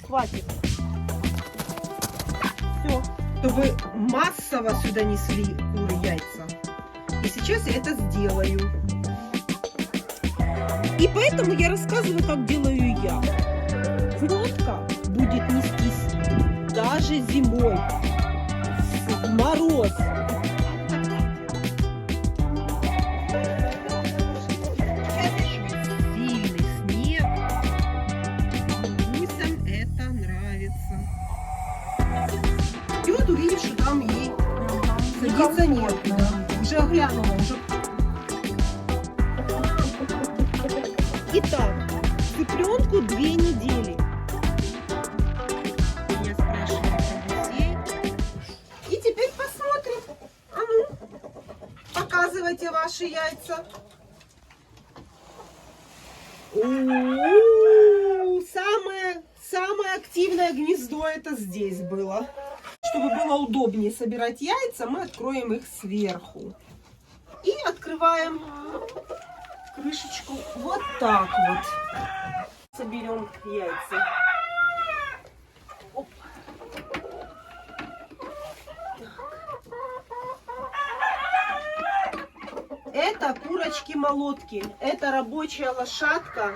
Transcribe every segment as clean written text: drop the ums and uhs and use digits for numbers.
хватит. Все. Чтобы массово сюда несли куры яйца. И сейчас я это сделаю. И поэтому я рассказываю, как делаю я. Водка будет нестись даже зимой, в мороз. Сильный снег. Гусям это нравится. И вот увидишь, что там ей садиться некуда. Уже оглянула, уже. Итак, цыпленку 2 недели. Я спрашиваю про гусей. И теперь посмотрим. А ну, показывайте ваши яйца. Самое активное гнездо это здесь было. Чтобы было удобнее собирать яйца, мы откроем их сверху. И открываем крышечку вот так вот. Соберем яйца. Оп. Это курочки-молотки. Это рабочая лошадка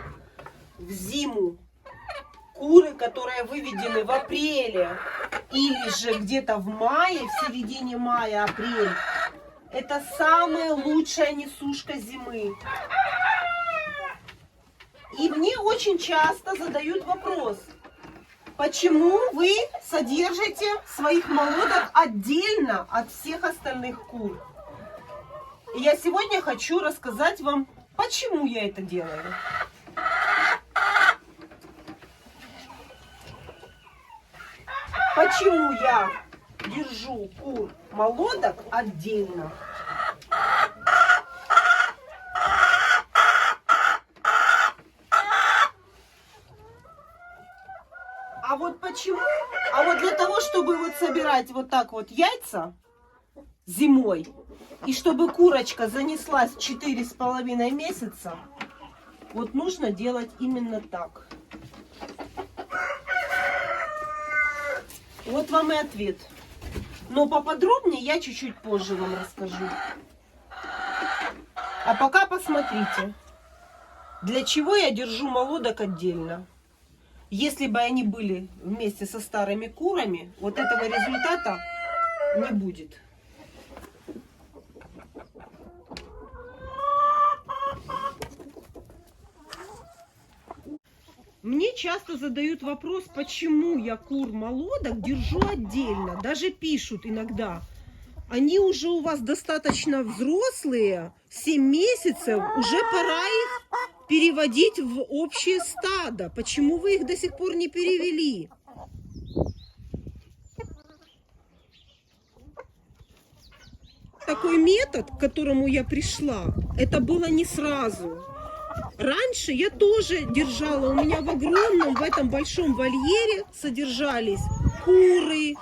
в зиму. Куры, которые выведены в апреле или же где-то в мае, в середине мая, апрель. Это самая лучшая несушка зимы. И мне очень часто задают вопрос, почему вы содержите своих молодок отдельно от всех остальных кур? И я сегодня хочу рассказать вам, почему я это делаю. Почему я держу кур молодок отдельно? А вот почему? А вот для того, чтобы вот собирать вот так вот яйца зимой, и чтобы курочка занеслась 4,5 месяца, вот нужно делать именно так. Вот вам и ответ. Но поподробнее я чуть-чуть позже вам расскажу. А пока посмотрите, для чего я держу молодок отдельно. Если бы они были вместе со старыми курами, вот этого результата не будет. Мне часто задают вопрос, почему я кур молодок держу отдельно. Даже пишут иногда, они уже у вас достаточно взрослые, 7 месяцев, уже пора их переводить в общее стадо. Почему вы их до сих пор не перевели? Такой метод, к которому я пришла, это было не сразу. Раньше я тоже держала, у меня в огромном, в этом большом вольере содержались куры,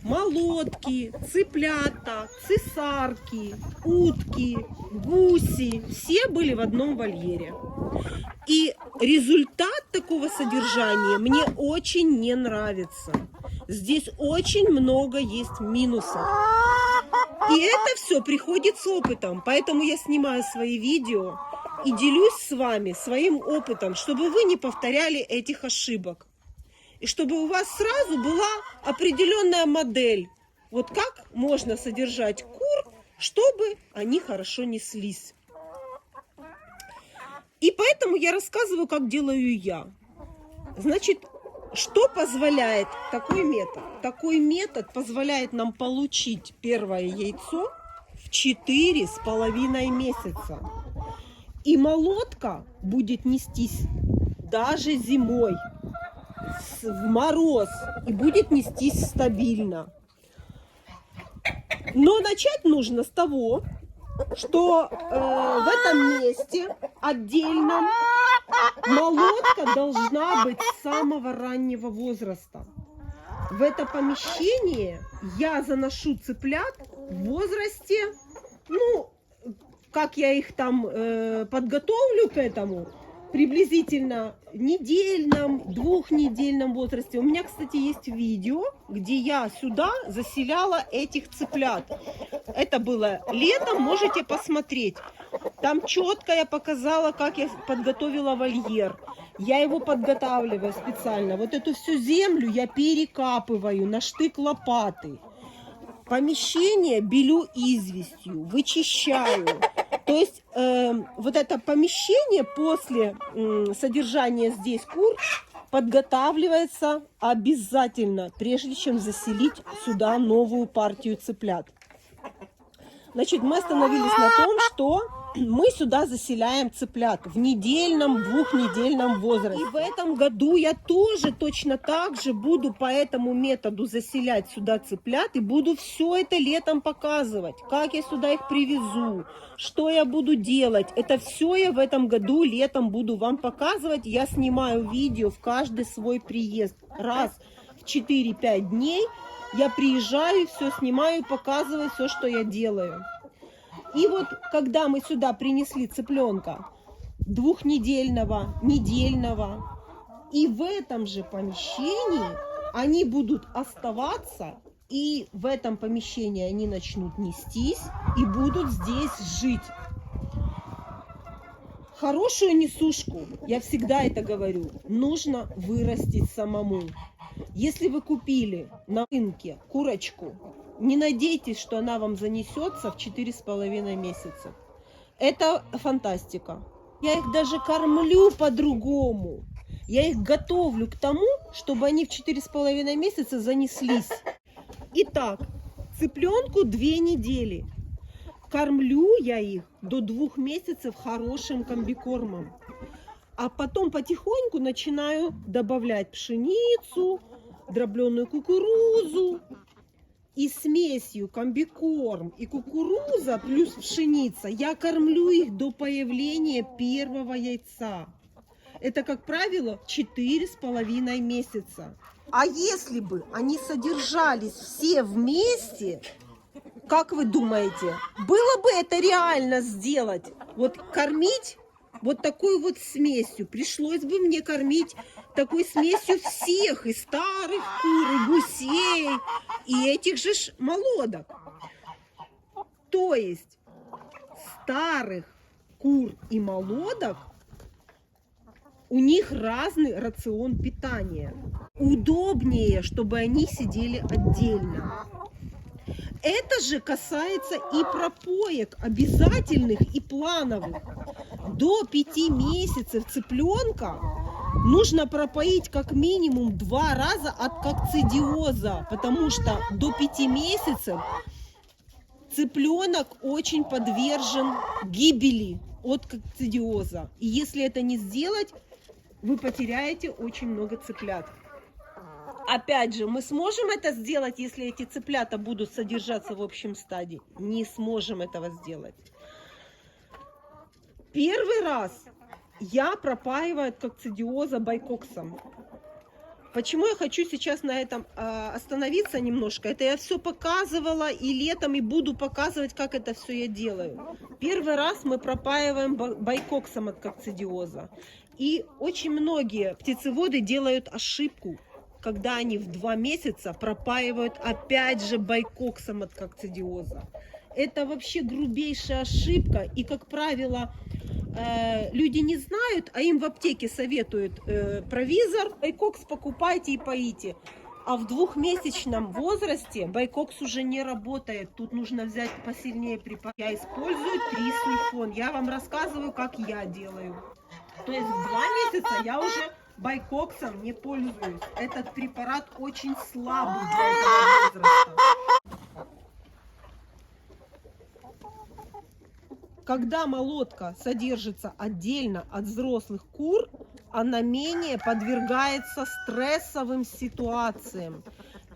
молотки, цыплята, цесарки, утки, гуси. Все были в одном вольере. И результат такого содержания мне очень не нравится. Здесь очень много есть минусов. И это все приходит с опытом. Поэтому я снимаю свои видео и делюсь с вами своим опытом, чтобы вы не повторяли этих ошибок. И чтобы у вас сразу была определенная модель. Вот как можно содержать кур, чтобы они хорошо неслись. И поэтому я рассказываю, как делаю я. Значит, что позволяет такой метод? Такой метод позволяет нам получить первое яйцо в 4,5 месяца. И молотка будет нестись даже зимой, в мороз, и будет нестись стабильно. Но начать нужно с того, что в этом месте отдельном молотка должна быть с самого раннего возраста. В это помещение я заношу цыплят в возрасте, ну, как я их там подготовлю к этому, приблизительно недельном, двухнедельном возрасте. У меня, кстати, есть видео, где я сюда заселяла этих цыплят. Это было летом, можете посмотреть. Там четко я показала, как я подготовила вольер. Я его подготавливаю специально. Вот эту всю землю я перекапываю на штык лопаты. Помещение белю известью, вычищаю. То есть вот это помещение после содержания здесь кур подготавливается обязательно, прежде чем заселить сюда новую партию цыплят. Значит, мы остановились на том, что мы сюда заселяем цыплят в недельном, двухнедельном возрасте. И в этом году я тоже точно так же буду по этому методу заселять сюда цыплят и буду все это летом показывать, как я сюда их привезу, что я буду делать. Это все я в этом году летом буду вам показывать. Я снимаю видео в каждый свой приезд. Раз в 4-5 дней я приезжаю, все снимаю, показываю все, что я делаю. И вот, когда мы сюда принесли цыпленка двухнедельного, недельного, и в этом же помещении они будут оставаться, и в этом помещении они начнут нестись и будут здесь жить. Хорошую несушку, я всегда это говорю, нужно вырастить самому. Если вы купили на рынке курочку, не надейтесь, что она вам занесется в 4,5 месяца. Это фантастика. Я их даже кормлю по-другому. Я их готовлю к тому, чтобы они в 4,5 месяца занеслись. Итак, цыпленку 2 недели. Кормлю я их до 2 месяцев хорошим комбикормом. А потом потихоньку начинаю добавлять пшеницу, дробленую кукурузу. И смесью комбикорм и кукуруза плюс пшеница я кормлю их до появления первого яйца. Это, как правило, 4,5 месяца. А если бы они содержались все вместе, как вы думаете, было бы это реально сделать? Вот кормить вот такой вот смесью. Пришлось бы мне кормить такой смесью всех, и старых кур, и гусей, и этих же молодок. То есть старых кур и молодок, у них разный рацион питания. Удобнее, чтобы они сидели отдельно. Это же касается и пропоек обязательных и плановых. До 5 месяцев цыпленка нужно пропоить как минимум 2 раза от кокцидиоза, потому что до 5 месяцев цыпленок очень подвержен гибели от кокцидиоза. И если это не сделать, вы потеряете очень много цыплят. Опять же, мы сможем это сделать, если эти цыплята будут содержаться в общем стаде? Не сможем этого сделать. Первый раз я пропаиваю от кокцидиоза байкоксом. Почему я хочу сейчас на этом остановиться немножко? Это я все показывала и летом, и буду показывать, как это все я делаю. Первый раз мы пропаиваем байкоксом от кокцидиоза. И очень многие птицеводы делают ошибку, когда они в 2 месяца пропаивают опять же байкоксом от кокцидиоза. Это вообще грубейшая ошибка. И, как правило, люди не знают, а им в аптеке советуют провизор: байкокс покупайте и поите. А в 2-месячном возрасте байкокс уже не работает. Тут нужно взять посильнее препарат. Я использую трисульфон. Я вам рассказываю, как я делаю. То есть в 2 месяца я уже байкоксом не пользуюсь. Этот препарат очень слабый для этого возраста. Когда молодка содержится отдельно от взрослых кур, она менее подвергается стрессовым ситуациям.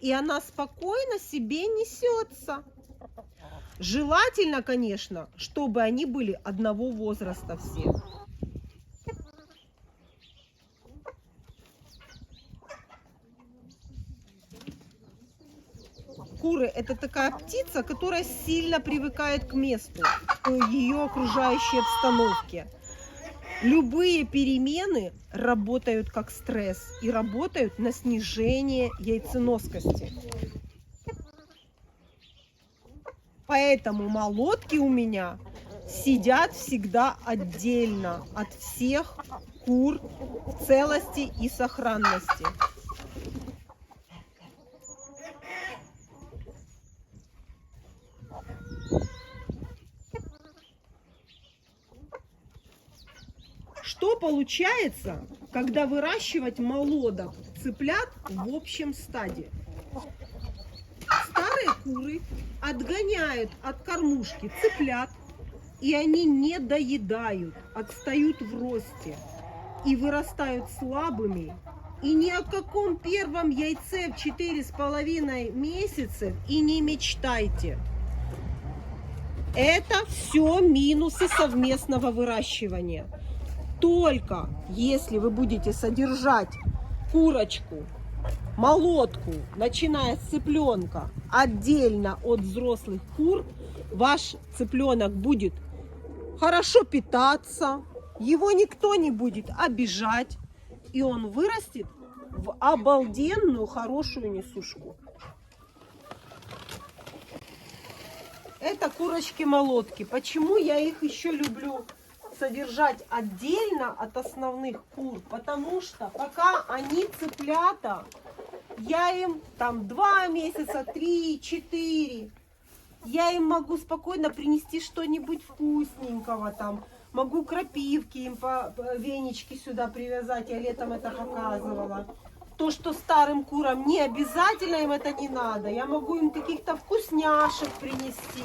И она спокойно себе несется. Желательно, конечно, чтобы они были одного возраста все. Куры – это такая птица, которая сильно привыкает к месту, к ее окружающей обстановке. Любые перемены работают как стресс и работают на снижение яйценоскости. Поэтому молотки у меня сидят всегда отдельно от всех кур в целости и сохранности. Что получается, когда выращивать молодок цыплят в общем стаде? Старые куры отгоняют от кормушки цыплят, и они не доедают, отстают в росте и вырастают слабыми. И ни о каком первом яйце в 4,5 месяца и не мечтайте. Это все минусы совместного выращивания. Только если вы будете содержать курочку, молотку, начиная с цыпленка, отдельно от взрослых кур, ваш цыпленок будет хорошо питаться, его никто не будет обижать, и он вырастет в обалденную хорошую несушку. Это курочки-молотки. Почему я их еще люблю содержать отдельно от основных кур? Потому что пока они цыплята, я им там 2 месяца, 3, 4, я им могу спокойно принести что-нибудь вкусненького там. Могу крапивки им по веничке сюда привязать, я летом это показывала. То, что старым курам не обязательно, им это не надо. Я могу им каких-то вкусняшек принести.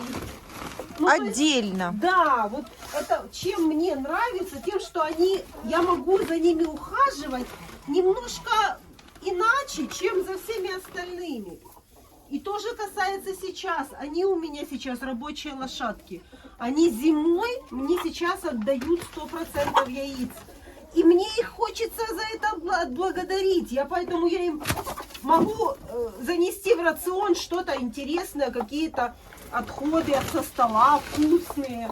Ну, отдельно. есть, да, вот это чем мне нравится, тем, что я могу за ними ухаживать немножко иначе, чем за всеми остальными. И то же касается сейчас. Они у меня сейчас рабочие лошадки. Они зимой мне сейчас отдают 100% яиц. И мне их хочется за это отблагодарить. Поэтому я им могу занести в рацион что-то интересное, какие-то отходы со стола вкусные.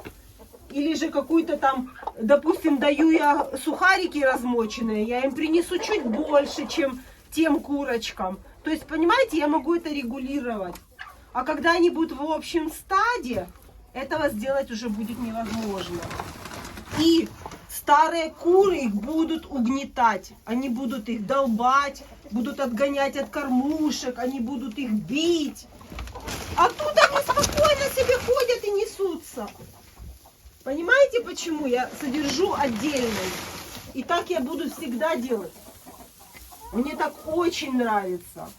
Или же какую-то там, допустим, даю я сухарики размоченные, я им принесу чуть больше, чем тем курочкам. То есть, понимаете, я могу это регулировать. А когда они будут в общем стаде, этого сделать уже будет невозможно. И старые куры их будут угнетать. Они будут их долбать, будут отгонять от кормушек, они будут их бить. А тут они спокойно себе ходят и несутся. Понимаете, почему я содержу отдельно? И так я буду всегда делать. Мне так очень нравится.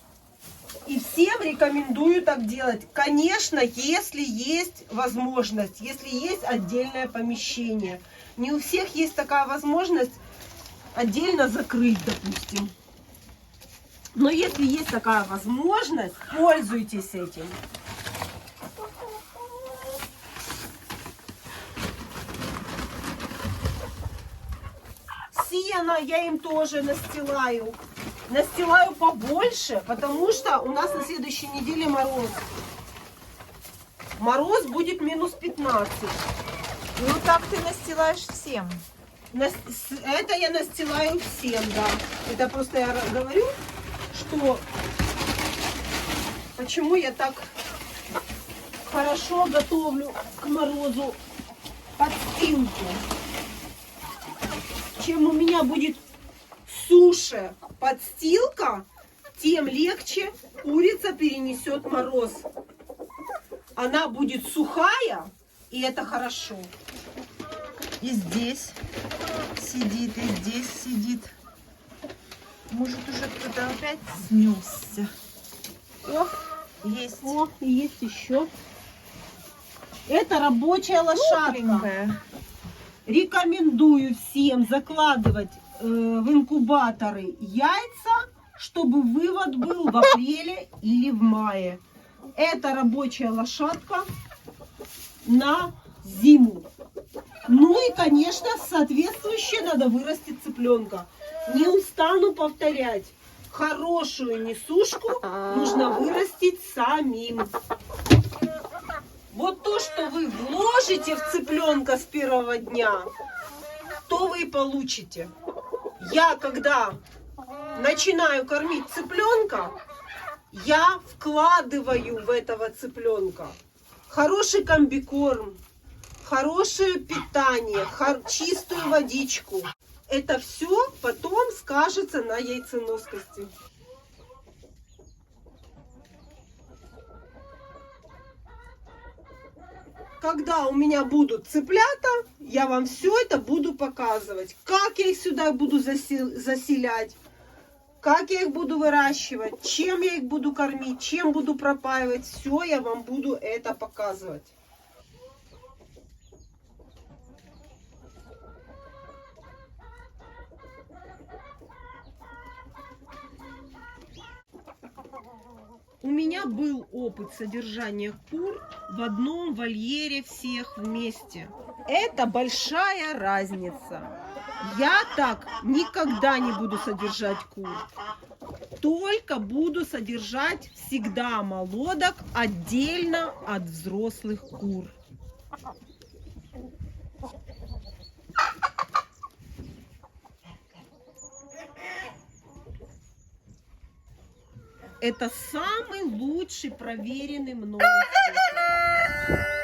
И всем рекомендую так делать. Конечно, если есть возможность, если есть отдельное помещение. Не у всех есть такая возможность отдельно закрыть, допустим. Но если есть такая возможность, пользуйтесь этим. Сено я им тоже настилаю. Настилаю побольше, потому что у нас на следующей неделе мороз. Мороз будет минус 15. Ну так ты настилаешь всем. Это я настилаю всем, да. Это просто я говорю, что почему я так хорошо готовлю к морозу подстилку. Чем у меня будет суше подстилка, тем легче курица перенесет мороз. Она будет сухая, и это хорошо. И здесь сидит, и здесь сидит. Может, уже кто-то опять снесся. О, Есть. о, и есть еще. Это рабочая лошадка. Тепленькая. Рекомендую всем закладывать в инкубаторы яйца, чтобы вывод был в апреле или в мае. Это рабочая лошадка на зиму. Ну и, конечно, соответствующе надо вырастить цыпленка. Не устану повторять. Хорошую несушку нужно вырастить самим. Вот то, что вы вложите в цыпленка с первого дня, то вы и получите. Я, когда начинаю кормить цыпленка, я вкладываю в этого цыпленка хороший комбикорм, хорошее питание, чистую водичку. Это все потом скажется на яйценоскости. Когда у меня будут цыплята, я вам все это буду показывать. Как я их сюда буду заселять, как я их буду выращивать, чем я их буду кормить, чем буду пропаивать. Все я вам буду это показывать. У меня был опыт содержания кур в одном вольере всех вместе. Это большая разница. Я так никогда не буду содержать кур. Только буду содержать всегда молодок отдельно от взрослых кур. Это самый лучший проверенный мной способ.